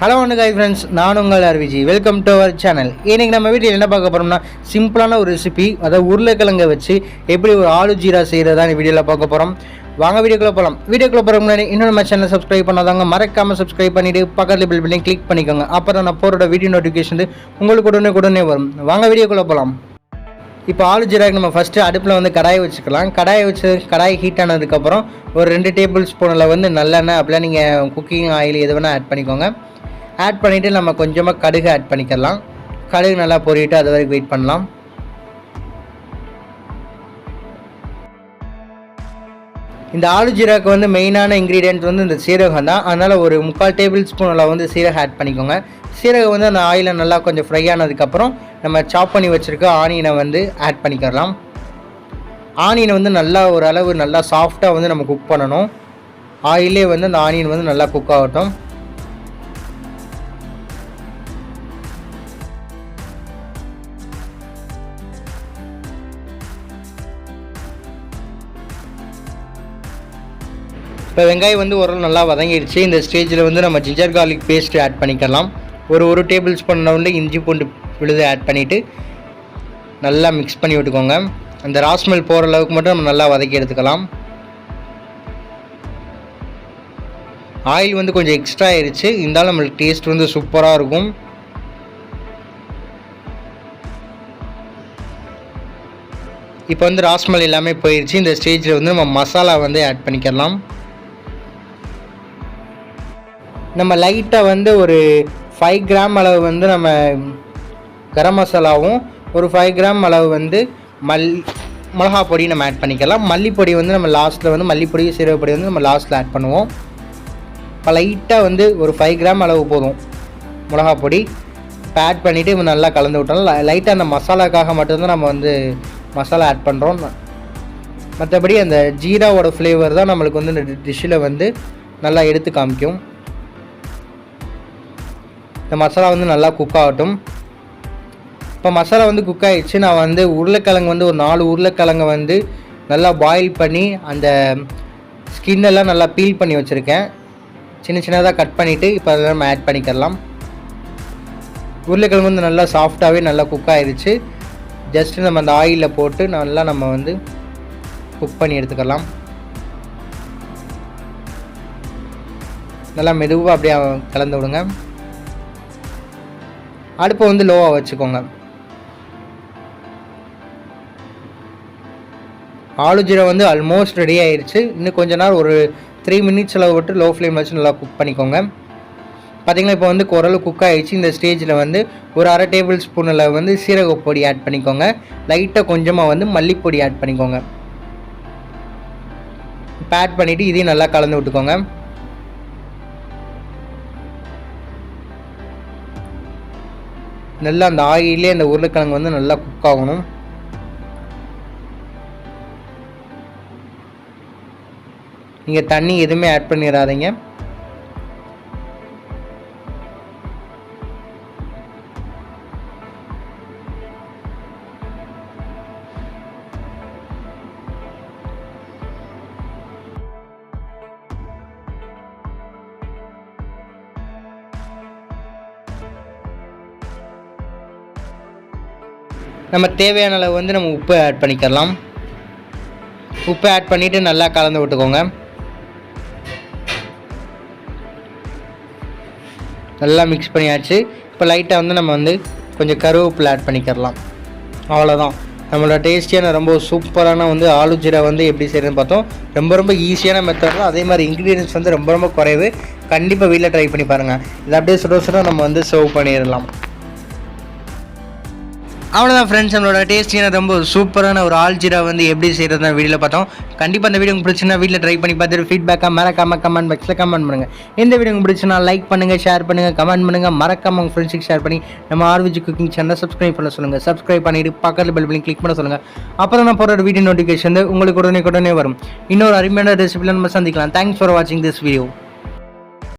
Hello guys friends, நான் உங்கள் RVG. Welcome to our channel. இன்னைக்கு நம்ம வீட்டில் என்ன பார்க்க போகிறோம்னா சிம்பிளான ஒரு ரெசிபி, அதாவது உருளைக்கிழங்கை வச்சு எப்படி ஒரு ஆலு ஜீரா செய்கிறதா இந்த வீடியோவில் பார்க்க போகிறோம். வாங்க வீடியோக்குள்ளே போகலாம். வீடியோக்குள்ளே போகிற முன்னாடி இன்னும் நம்ம சேனலை சப்ஸ்கிரைப் பண்ணாதாங்க மறக்காமல் சப்ஸ்கிரைப் பண்ணிவிட்டு பக்கத்தில் பெல் பட்டனை கிளிக் பண்ணிக்கோங்க. அப்புறம் நான் போகிற வீடியோ நோட்டிஃபிகேஷன் உங்களுக்கு உடனே வரும். வாங்க வீடியோக்குள்ளே போகலாம். இப்போ ஆலு ஜீராக்கு நம்ம ஃபஸ்ட்டு அடுப்பில் வந்து கடாயை வச்சுக்கலாம். கடாய் ஹீட் ஆனதுக்கப்புறம் ஒரு 2 டேபிள் ஸ்பூனில் வந்து நல்லெண்ணெய், அப்படிலாம் நீங்கள் குக்கிங் ஆயில் எது வேணால் ஆட் பண்ணிக்கோங்க. ஆட் பண்ணிவிட்டு நம்ம கொஞ்சமாக கடுகு ஆட் பண்ணிக்கலாம். கடுகு நல்லா பொரியிட்டு அது வரைக்கும் வெயிட் பண்ணலாம். இந்த ஆலு ஜீராக்கு வந்து மெயினான இன்க்ரீடியன்ட் வந்து இந்த சீரகம் தான். அதனால் ஒரு 3/4 டேபிள் ஸ்பூனில் வந்து சீரகம் ஆட் பண்ணிக்கோங்க. சீரகம் வந்து அந்த ஆயிலை நல்லா கொஞ்சம் ஃப்ரை ஆனதுக்கப்புறம் நம்ம சாப் பண்ணி வச்சுருக்க ஆனியனை வந்து ஆட் பண்ணிக்கலாம். ஆனியனை வந்து நல்லா ஒரு அளவு நல்லா சாஃப்டாக வந்து நம்ம குக் பண்ணணும். ஆயிலே வந்து அந்த ஆனியன் வந்து நல்லா குக் ஆகட்டும். இப்போ வெங்காயம் வந்து ஓரளவு நல்லா வதங்கிடுச்சு. இந்த ஸ்டேஜில் வந்து நம்ம ஜிஞ்சர் கார்லிக் பேஸ்ட்டு ஆட் பண்ணிக்கலாம். ஒரு டேபிள் ஸ்பூன் வந்து இஞ்சி பூண்டு விழுது ஆட் பண்ணிவிட்டு நல்லா மிக்ஸ் பண்ணி விட்டுக்கோங்க. அந்த ராஸ்மெல் போகிற அளவுக்கு மட்டும் நம்ம நல்லா வதக்கி எடுத்துக்கலாம். ஆயில் வந்து கொஞ்சம் எக்ஸ்ட்ரா ஆயிடுச்சு, இருந்தாலும் நம்மளுக்கு டேஸ்ட் வந்து சூப்பராக இருக்கும். இப்போ வந்து ராஸ்மெல் எல்லாமே போயிடுச்சு. இந்த ஸ்டேஜில் வந்து நம்ம மசாலா வந்து ஆட் பண்ணிக்கலாம். நம்ம லைட்டாக வந்து ஒரு 5 கிராம் அளவு வந்து நம்ம கரம் மசாலாவும், ஒரு 5 கிராம் அளவு வந்து மிளகா பொடி நம்ம ஆட் பண்ணிக்கலாம். மல்லிப்பொடி வந்து நம்ம லாஸ்ட்டில் வந்து மல்லிப்பொடி சீரகப்பொடி வந்து நம்ம லாஸ்ட்டில் ஆட் பண்ணுவோம். இப்போ லைட்டாக வந்து ஒரு 5 கிராம் அளவு போதும் மிளகா பொடி. இப்போ ஆட் பண்ணிவிட்டு நல்லா கலந்து விட்டோம். லைட்டாக அந்த மசாலாக்காக மட்டும்தான் நம்ம வந்து மசாலா ஆட் பண்ணுறோம். மற்றபடி அந்த ஜீராவோட ஃப்ளேவர் தான் நம்மளுக்கு வந்து இந்த டிஷ்ஷில் வந்து நல்லா எடுத்து காமிக்கும். இந்த மசாலா வந்து நல்லா குக் ஆகட்டும். இப்போ மசாலா வந்து குக் ஆகிடுச்சு. நான் வந்து உருளைக்கிழங்கு வந்து ஒரு 4 உருளைக்கிழங்கை வந்து நல்லா பாயில் பண்ணி அந்த ஸ்கின்னெல்லாம் நல்லா பீல் பண்ணி வச்சுருக்கேன். சின்னதாக கட் பண்ணிவிட்டு இப்போ அதெல்லாம் நம்ம ஆட் பண்ணிக்கலாம். உருளைக்கிழங்கு வந்து நல்லா சாஃப்டாகவே நல்லா குக் ஆகிடுச்சு. ஜஸ்ட்டு நம்ம அந்த ஆயிலில் போட்டு நல்லா நம்ம வந்து குக் பண்ணி எடுத்துக்கலாம். நல்லா மெதுவாக அப்படியே கலந்து விடுங்க. அடுப்பை வந்து லோவாக வச்சுக்கோங்க. ஆலு ஜீரா வந்து ஆல்மோஸ்ட் ரெடி ஆயிடுச்சு. இன்னும் கொஞ்ச நேரம் ஒரு 3 மினிட்ஸ் அளவு விட்டு லோ ஃப்ளேம் வச்சு நல்லா குக் பண்ணிக்கோங்க. பார்த்திங்கன்னா இப்போ வந்து ஓரளவு குக் ஆகிடுச்சு. இந்த ஸ்டேஜில் வந்து ஒரு 1/2 டேபிள் ஸ்பூனில் வந்து சீரக பொடி ஆட் பண்ணிக்கோங்க. லைட்டாக கொஞ்சமாக வந்து மல்லிப்பொடி ஆட் பண்ணிக்கோங்க. இப்போ ஆட் பண்ணிவிட்டு இதையும் நல்லா கலந்து விட்டுக்கோங்க. நல்லா அந்த ஆயிலே அந்த உருளைக்கிழங்கு வந்து நல்லா குக் ஆகணும். நீங்கள் தண்ணி எதுவுமே ஆட் பண்ணிடாதீங்க. நம்ம தேவையான அளவு வந்து நம்ம உப்பு ஆட் பண்ணிக்கலாம். உப்பு ஆட் பண்ணிவிட்டு நல்லா கலந்து விட்டுக்கோங்க. நல்லா மிக்ஸ் பண்ணியாச்சு. இப்போ லைட்டாக வந்து நம்ம வந்து கொஞ்சம் கருவேப்பிலை ஆட் பண்ணிக்கலாம். அவ்வளோதான், நம்மளோட டேஸ்டியான ரொம்ப சூப்பரான வந்து ஆலு ஜீரா வந்து எப்படி செய்யறதுன்னு பார்த்தோம். ரொம்ப ஈஸியான மெத்தட் தான். அதே மாதிரி இன்க்ரீடியன்ஸ் வந்து ரொம்ப குறைவு. கண்டிப்பாக வீட்டில் ட்ரை பண்ணி பாருங்கள். இதை அப்படியே சுட நம்ம வந்து சர்வ் பண்ணிடலாம். அவ்வளோதான் ஃப்ரெண்ட்ஸ், நம்மளோட டேஸ்டியான ரொம்ப சூப்பரான ஒரு ஆலு ஜீரா வந்து எப்படி செய்கிறது தான் வீடியோவில் பார்த்தோம். கண்டிப்பாக அந்த வீடியோ உங்களுக்கு பிடிச்சினா வீட்டில் ட்ரை பண்ணி பார்த்துட்டு ஃபீட்பேக்காக மறக்காமல் கமெண்ட் பாக்ஸில் கமெண்ட் பண்ணுங்கள். இந்த வீடியோ உங்களுக்கு பிடிச்சினா லைக் பண்ணுங்கள், ஷேர் பண்ணுங்கள், கமெண்ட் பண்ணுங்கள். மறக்காமல் உங்கள் ஃப்ரெண்ட்ஸுக்கு ஷேர் பண்ணி நம்ம ஆர்விஜி குக்கிங் சேனலை சப்ஸ்கிரைப் பண்ண சொல்லுங்கள். சப்ஸ்கிரைப் பண்ணிவிட்டு பக்கத்தில் பெல் பண்ணி கிளிக் பண்ண சொல்லுங்கள். அப்புறம் நான் போகிற வீடியோ நோட்டிஃபிகேஷன் உங்களுக்கு உடனே வரும். இன்னொரு அருமையான ரெசிபியில் நம்ம சந்திக்கலாம். தேங்க்ஸ் ஃபார் வாட்சிங் திஸ் வீடியோ.